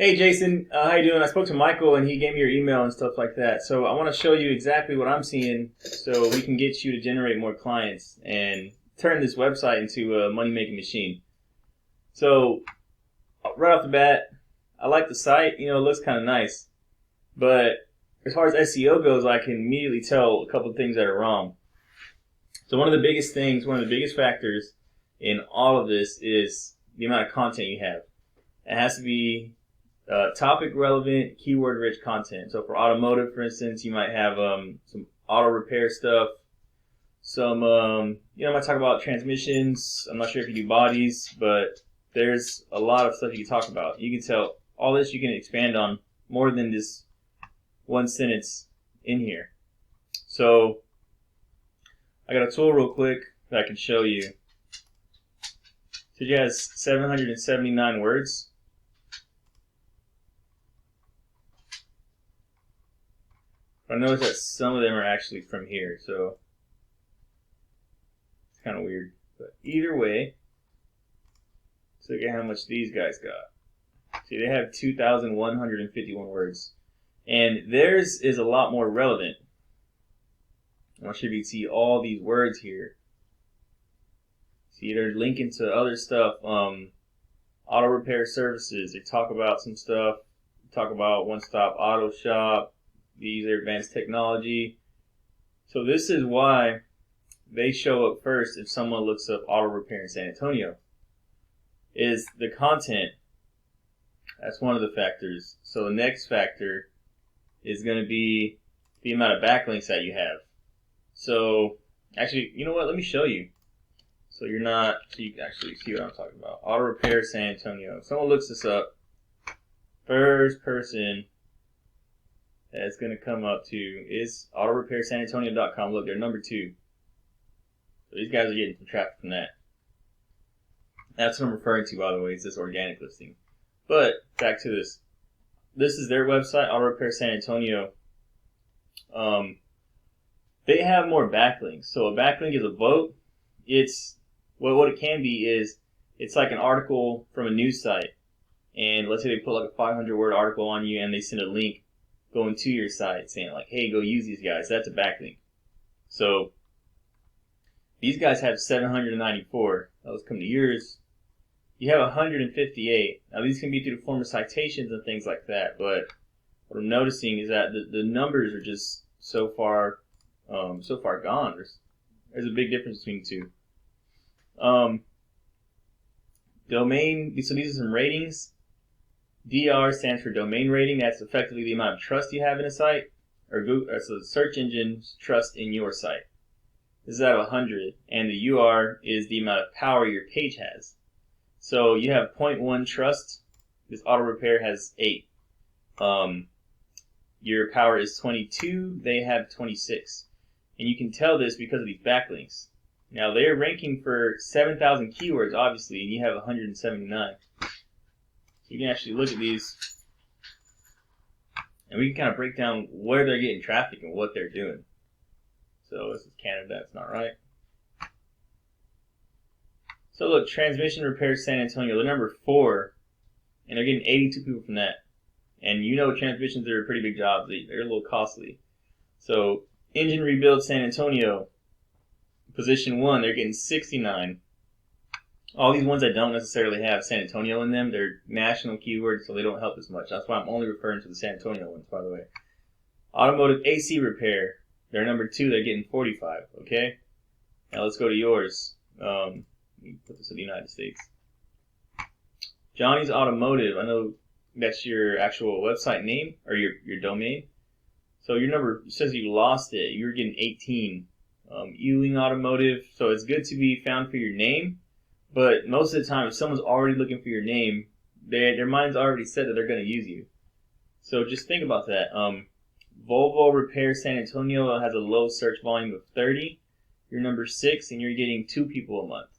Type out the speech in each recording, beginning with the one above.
Hey Jason, how you doing? I spoke to Michael and he gave me your email and stuff like that. So I want to show you exactly what I'm seeing so we can get you to generate more clients and turn this website into a money-making machine. So right off the bat, I like the site. It looks kind of nice. But as far as SEO goes, I can immediately tell a couple of things that are wrong. So one of the biggest factors in all of this is the amount of content you have. It has to be topic relevant, keyword rich content. So for automotive, for instance, you might have some auto repair stuff. Some, might talk about transmissions. I'm not sure if you do bodies, but there's a lot of stuff you can talk about. You can tell all this you can expand on more than this one sentence in here. So I got a tool real quick that I can show you. So it has 779 words. I notice that some of them are actually from here, so it's kind of weird. But either way, let's look at how much these guys got. See, they have 2,151 words. And theirs is a lot more relevant. I'm not sure if you can see all these words here. See, they're linking to other stuff. Auto repair services. They talk about some stuff. They talk about one-stop auto shop. These are advanced technology. So this is why they show up first if someone looks up auto repair in San Antonio. Is the content. That's one of the factors. So the next factor is going to be the amount of backlinks that you have. So actually, you know what? Let me show you. So you can actually see what I'm talking about. Auto repair San Antonio. If someone looks this up, first person that's going to come up to is autorepairsanantonio.com. Look, they're number 2. So these guys are getting some traffic from that. That's what I'm referring to, by the way, is this organic listing. But back to this. This is their website, Auto Repair San Antonio. They have more backlinks. So a backlink is a vote. It's what it can be is it's like an article from a news site. And let's say they put like a 500-word article on you and they send a link going to your site saying like, hey, go use these guys. That's a backlink. So these guys have 794. Those come to yours. You have 158. Now these can be through the form of citations and things like that, but what I'm noticing is that the numbers are just so far gone. There's a big difference between the two. Domain. So these are some ratings. DR stands for domain rating. That's effectively the amount of trust you have in a site, or Google, so the search engine's trust in your site. This is out of 100, and the UR is the amount of power your page has. So you have 0.1 trust. This auto repair has 8. Your power is 22. They have 26, and you can tell this because of these backlinks. Now they're ranking for 7,000 keywords, obviously, and you have 179. You can actually look at these, and we can kind of break down where they're getting traffic and what they're doing. So this is Canada, that's not right. So look, transmission repairs San Antonio, they're number 4, and they're getting 82 people from that. And transmissions are a pretty big job, they're a little costly. So engine rebuild San Antonio, position 1, they're getting 69. All these ones that don't necessarily have San Antonio in them, they're national keywords, so they don't help as much. That's why I'm only referring to the San Antonio ones, by the way. Automotive AC repair, they're number 2, they're getting 45, okay? Now let's go to yours. Let me put this in the United States. Johnny's Automotive, I know that's your actual website name, or your domain. So your number says you lost it, you're getting 18. Ewing Automotive, so it's good to be found for your name. But most of the time, if someone's already looking for your name, their mind's already set that they're going to use you. So just think about that. Volvo Repair San Antonio has a low search volume of 30. You're number 6, and you're getting 2 people a month.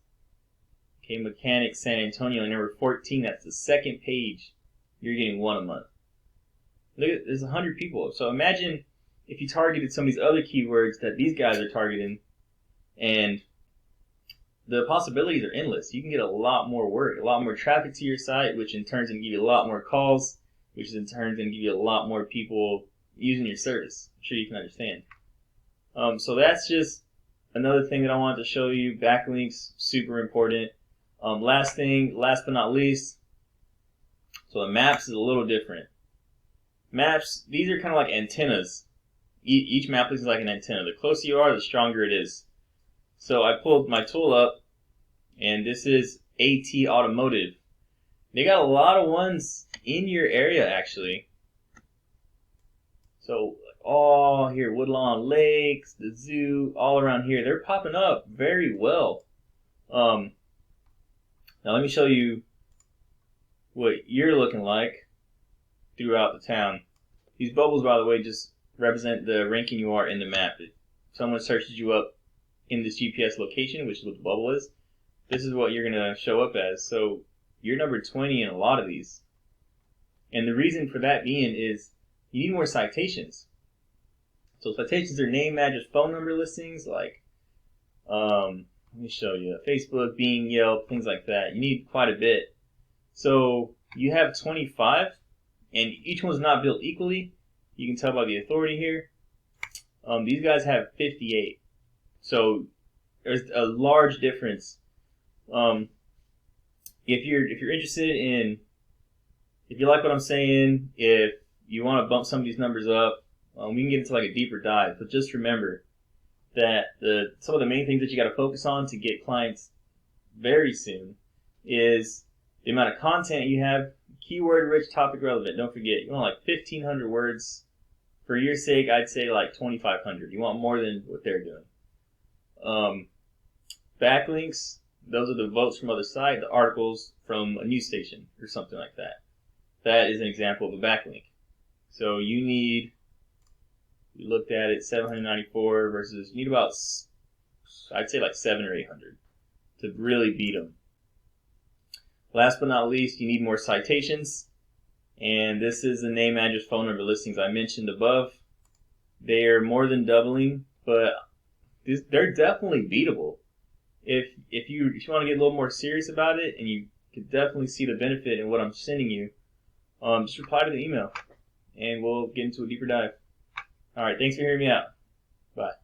Okay, Mechanic San Antonio, number 14. That's the second page. You're getting 1 a month. Look at, there's 100 people. So imagine if you targeted some of these other keywords that these guys are targeting, and the possibilities are endless. You can get a lot more work, a lot more traffic to your site, which in turn can give you a lot more calls. which is in turn going to give you a lot more people using your service. I'm sure you can understand. So that's just another thing that I wanted to show you. Backlinks, super important. Last but not least, so the maps is a little different. Maps, these are kind of like antennas. Each map looks like an antenna. The closer you are, the stronger it is. So I pulled my tool up, and this is AT Automotive. They got a lot of ones in your area, actually. So all here, Woodlawn Lakes, the zoo, all around here, they're popping up very well. Now let me show you what you're looking like throughout the town. These bubbles, by the way, just represent the ranking you are in the map. If someone searches you up in this GPS location, which is what the bubble is, this is what you're going to show up as. So you're number 20 in a lot of these. And the reason for that being is you need more citations. So citations are name, address, phone number listings, like, let me show you, Facebook, Bing, Yelp, things like that. You need quite a bit. So you have 25, and each one's not built equally. You can tell by the authority here. These guys have 58. So there's a large difference. If you're interested in, if you like what I'm saying, if you want to bump some of these numbers up, we can get into like a deeper dive. But just remember that some of the main things that you got to focus on to get clients very soon is the amount of content you have, keyword rich, topic relevant. Don't forget, you want like 1,500 words. For your sake, I'd say like 2,500. You want more than what they're doing. Backlinks, those are the votes from other site, the articles from a news station or something like that. That is an example of a backlink. So you need, we looked at it, 794 versus, you need about, I'd say like 700 or 800 to really beat them. Last but not least, you need more citations. And this is the name, address, phone number listings I mentioned above. They are more than doubling, but they're definitely beatable. If you want to get a little more serious about it, and you can definitely see the benefit in what I'm sending you, just reply to the email, and we'll get into a deeper dive. All right, thanks for hearing me out. Bye.